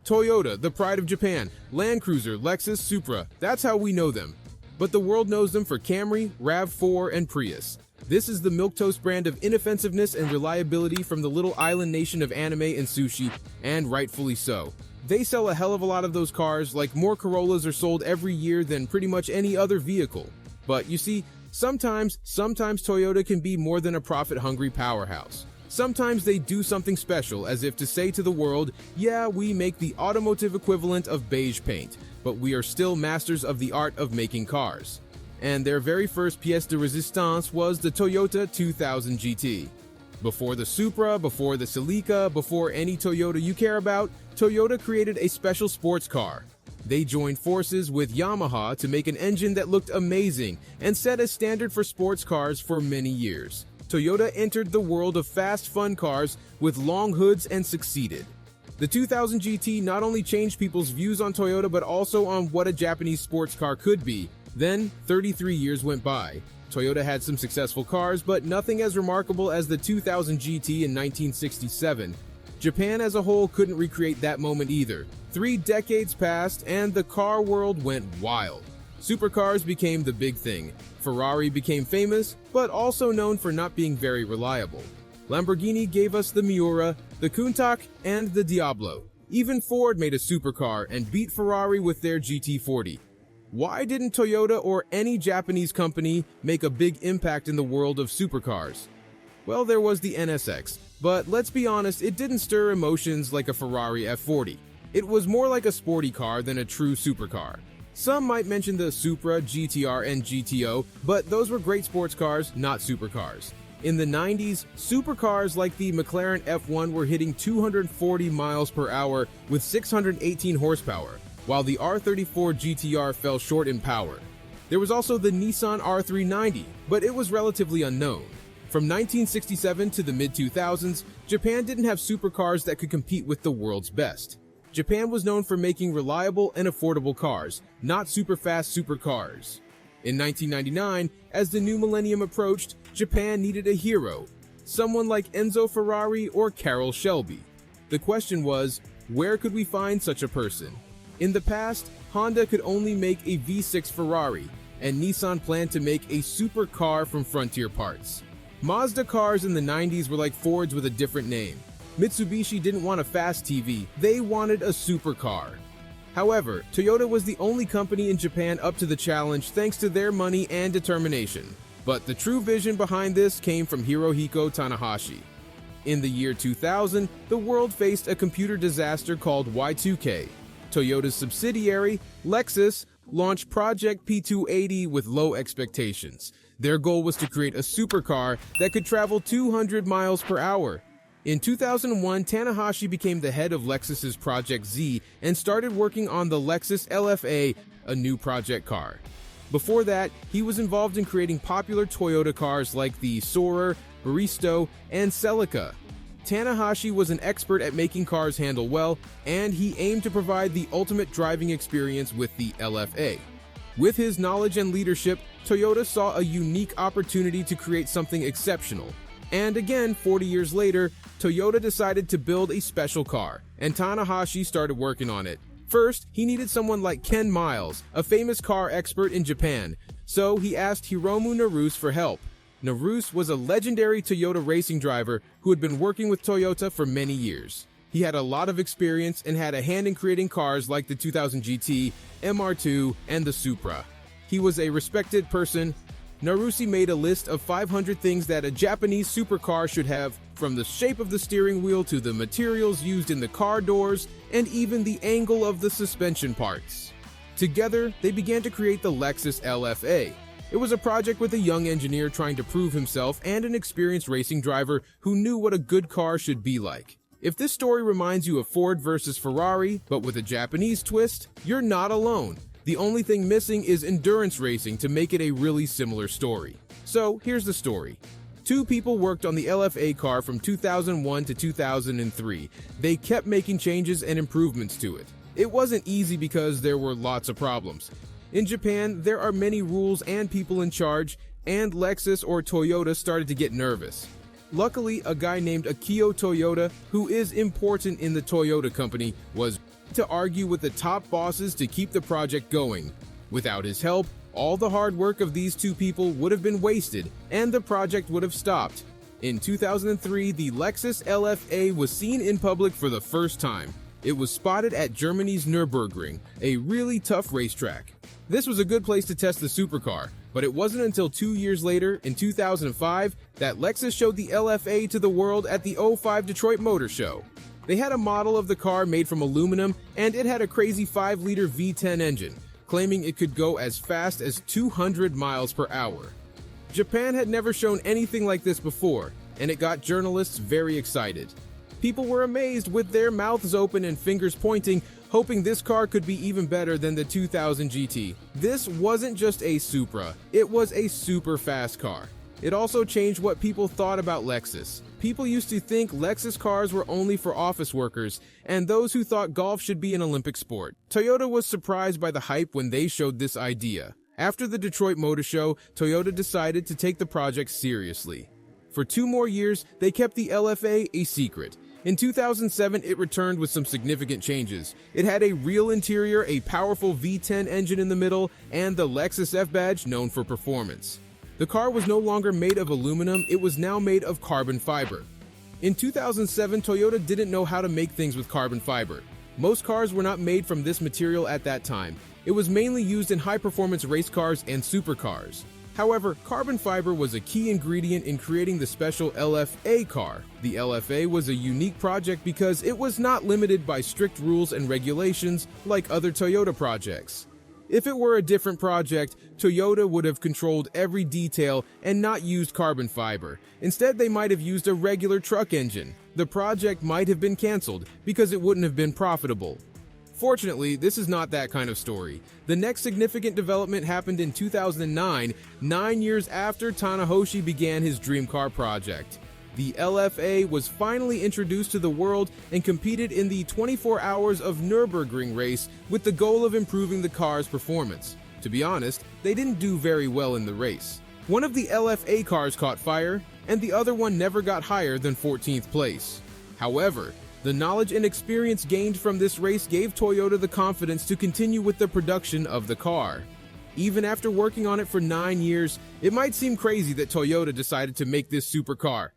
Toyota, the pride of Japan, Land Cruiser, Lexus, Supra, that's how we know them. But the world knows them for Camry, RAV4, and Prius. This is the milquetoast brand of inoffensiveness and reliability from the little island nation of anime and sushi, and rightfully so. They sell a hell of a lot of those cars, like more Corollas are sold every year than pretty much any other vehicle. But you see, sometimes Toyota can be more than a profit-hungry powerhouse. Sometimes they do something special, as if to say to the world, yeah, we make the automotive equivalent of beige paint, but we are still masters of the art of making cars. And their very first pièce de résistance was the Toyota 2000 GT. Before the Supra, before the Celica, before any Toyota you care about, Toyota created a special sports car. They joined forces with Yamaha to make an engine that looked amazing and set a standard for sports cars for many years. Toyota entered the world of fast, fun cars with long hoods and succeeded. The 2000 GT not only changed people's views on Toyota but also on what a Japanese sports car could be. Then, 33 years went by. Toyota had some successful cars, but nothing as remarkable as the 2000 GT in 1967. Japan as a whole couldn't recreate that moment either. 3 decades passed and the car world went wild. Supercars became the big thing. Ferrari became famous, but also known for not being very reliable. Lamborghini gave us the Miura, the Countach, and the Diablo. Even Ford made a supercar and beat Ferrari with their GT40. Why didn't Toyota or any Japanese company make a big impact in the world of supercars? Well, there was the NSX, but let's be honest, it didn't stir emotions like a Ferrari F40. It was more like a sporty car than a true supercar. Some might mention the Supra, GTR, and GTO, but those were great sports cars, not supercars. In the 90s, supercars like the McLaren F1 were hitting 240 miles per hour with 618 horsepower, while the R34 GTR fell short in power. There was also the Nissan R390, but it was relatively unknown. From 1967 to the mid-2000s, Japan didn't have supercars that could compete with the world's best. Japan was known for making reliable and affordable cars, not super-fast supercars. In 1999, as the new millennium approached, Japan needed a hero, someone like Enzo Ferrari or Carroll Shelby. The question was, where could we find such a person? In the past, Honda could only make a V6 Ferrari, and Nissan planned to make a supercar from Frontier parts. Mazda cars in the 90s were like Fords with a different name. Mitsubishi didn't want a fast TV, they wanted a supercar. However, Toyota was the only company in Japan up to the challenge thanks to their money and determination. But the true vision behind this came from Hirohiko Tanahashi. In the year 2000, the world faced a computer disaster called Y2K. Toyota's subsidiary, Lexus, launched Project P280 with low expectations. Their goal was to create a supercar that could travel 200 miles per hour. In 2001, Tanahashi became the head of Lexus's Project Z and started working on the Lexus LFA, a new project car. Before that, he was involved in creating popular Toyota cars like the Soarer, Baristo, and Celica. Tanahashi was an expert at making cars handle well, and he aimed to provide the ultimate driving experience with the LFA. With his knowledge and leadership, Toyota saw a unique opportunity to create something exceptional. And again, 40 years later, Toyota decided to build a special car, and Tanahashi started working on it. First, he needed someone like Ken Miles, a famous car expert in Japan, so he asked Hiromu Naruse for help. Naruse was a legendary Toyota racing driver who had been working with Toyota for many years. He had a lot of experience and had a hand in creating cars like the 2000 GT, MR2, and the Supra. He was a respected person. Naruse made a list of 500 things that a Japanese supercar should have, from the shape of the steering wheel to the materials used in the car doors, and even the angle of the suspension parts. Together, they began to create the Lexus LFA. It was a project with a young engineer trying to prove himself and an experienced racing driver who knew what a good car should be like. If this story reminds you of Ford versus Ferrari, but with a Japanese twist, you're not alone. The only thing missing is endurance racing to make it a really similar story. So here's the story. 2 people worked on the LFA car from 2001 to 2003. They kept making changes and improvements to it. It wasn't easy because there were lots of problems. In Japan, there are many rules and people in charge, and Lexus or Toyota started to get nervous. Luckily, a guy named Akio Toyoda, who is important in the Toyota company, was to argue with the top bosses to keep the project going. Without his help, all the hard work of these two people would have been wasted, and the project would have stopped. In 2003, the Lexus LFA was seen in public for the first time. It was spotted at Germany's Nürburgring, a really tough racetrack. This was a good place to test the supercar, but it wasn't until 2 years later, in 2005, that Lexus showed the LFA to the world at the '05 Detroit Motor Show. They had a model of the car made from aluminum, and it had a crazy 5-liter V10 engine, claiming it could go as fast as 200 miles per hour. Japan had never shown anything like this before, and it got journalists very excited. People were amazed with their mouths open and fingers pointing, hoping this car could be even better than the 2000 GT. This wasn't just a Supra, it was a super fast car. It also changed what people thought about Lexus. People used to think Lexus cars were only for office workers, and those who thought golf should be an Olympic sport. Toyota was surprised by the hype when they showed this idea. After the Detroit Motor Show, Toyota decided to take the project seriously. For 2 more years, they kept the LFA a secret. In 2007, it returned with some significant changes. It had a real interior, a powerful V10 engine in the middle, and the Lexus F badge known for performance. The car was no longer made of aluminum, it was now made of carbon fiber. In 2007, Toyota didn't know how to make things with carbon fiber. Most cars were not made from this material at that time. It was mainly used in high-performance race cars and supercars. However, carbon fiber was a key ingredient in creating the special LFA car. The LFA was a unique project because it was not limited by strict rules and regulations like other Toyota projects. If it were a different project, Toyota would have controlled every detail and not used carbon fiber. Instead, they might have used a regular truck engine. The project might have been canceled because it wouldn't have been profitable. Fortunately, this is not that kind of story. The next significant development happened in 2009, 9 years after Tanahashi began his dream car project. The LFA was finally introduced to the world and competed in the 24 Hours of Nürburgring race with the goal of improving the car's performance. To be honest, they didn't do very well in the race. One of the LFA cars caught fire, and the other one never got higher than 14th place. However, the knowledge and experience gained from this race gave Toyota the confidence to continue with the production of the car. Even after working on it for 9 years, it might seem crazy that Toyota decided to make this supercar.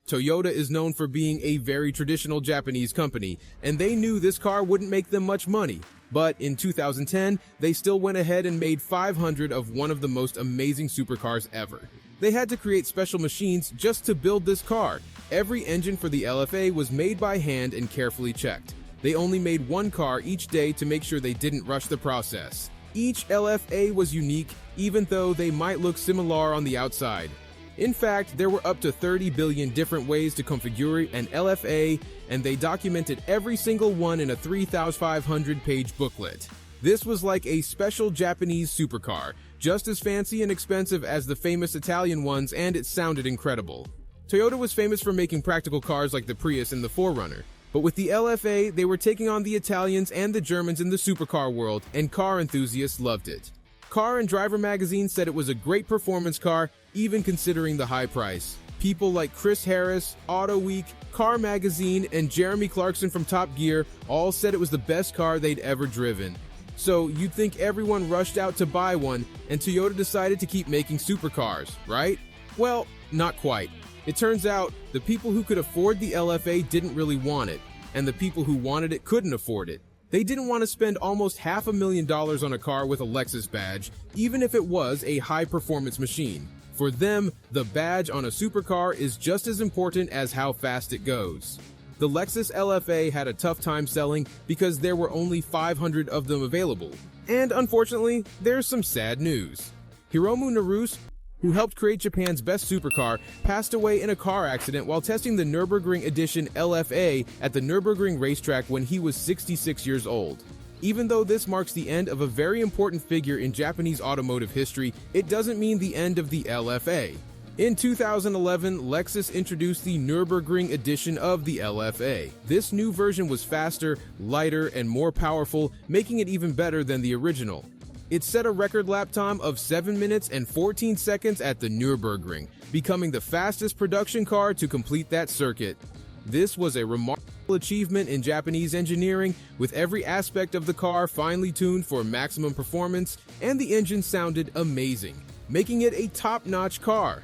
Toyota is known for being a very traditional Japanese company, and they knew this car wouldn't make them much money. But in 2010, they still went ahead and made 500 of one of the most amazing supercars ever. They had to create special machines just to build this car. Every engine for the LFA was made by hand and carefully checked. They only made one car each day to make sure they didn't rush the process. Each LFA was unique, even though they might look similar on the outside. In fact, there were up to 30 billion different ways to configure an LFA, and they documented every single one in a 3,500-page booklet. This was like a special Japanese supercar, just as fancy and expensive as the famous Italian ones, and it sounded incredible. Toyota was famous for making practical cars like the Prius and the 4Runner, but with the LFA, they were taking on the Italians and the Germans in the supercar world, and car enthusiasts loved it. Car and Driver magazine said it was a great performance car, even considering the high price. People like Chris Harris, Auto Week, Car Magazine, and Jeremy Clarkson from Top Gear all said it was the best car they'd ever driven. So you'd think everyone rushed out to buy one, and Toyota decided to keep making supercars, right? Well, not quite. It turns out the people who could afford the LFA didn't really want it, and the people who wanted it couldn't afford it. They didn't want to spend almost $500,000 on a car with a Lexus badge, even if it was a high-performance machine. For them, the badge on a supercar is just as important as how fast it goes. The Lexus LFA had a tough time selling because there were only 500 of them available. And unfortunately, there's some sad news. Hiromu Naruse, who helped create Japan's best supercar, passed away in a car accident while testing the Nürburgring Edition LFA at the Nürburgring racetrack when he was 66 years old. Even though this marks the end of a very important figure in Japanese automotive history, it doesn't mean the end of the LFA. In 2011, Lexus introduced the Nürburgring edition of the LFA. This new version was faster, lighter, and more powerful, making it even better than the original. It set a record lap time of 7 minutes and 14 seconds at the Nürburgring, becoming the fastest production car to complete that circuit. This was a remarkable achievement in Japanese engineering, with every aspect of the car finely tuned for maximum performance, and the engine sounded amazing, making it a top-notch car.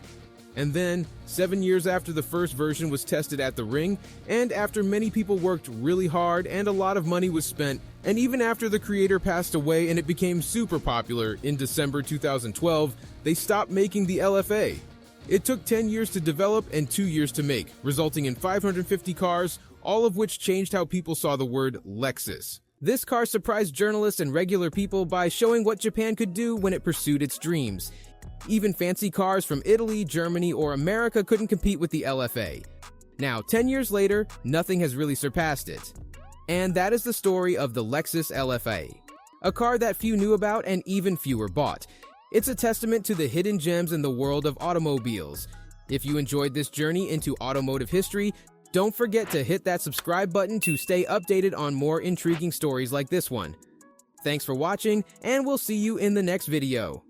And then, 7 years after the first version was tested at the ring, and after many people worked really hard and a lot of money was spent, and even after the creator passed away and it became super popular in December 2012, they stopped making the LFA. It took 10 years to develop and 2 years to make, resulting in 550 cars, all of which changed how people saw the word Lexus. This car surprised journalists and regular people by showing what Japan could do when it pursued its dreams. Even fancy cars from Italy, Germany, or America couldn't compete with the LFA. Now, 10 years later, nothing has really surpassed it. And that is the story of the Lexus LFA, a car that few knew about and even fewer bought. It's a testament to the hidden gems in the world of automobiles. If you enjoyed this journey into automotive history, don't forget to hit that subscribe button to stay updated on more intriguing stories like this one. Thanks for watching, and we'll see you in the next video.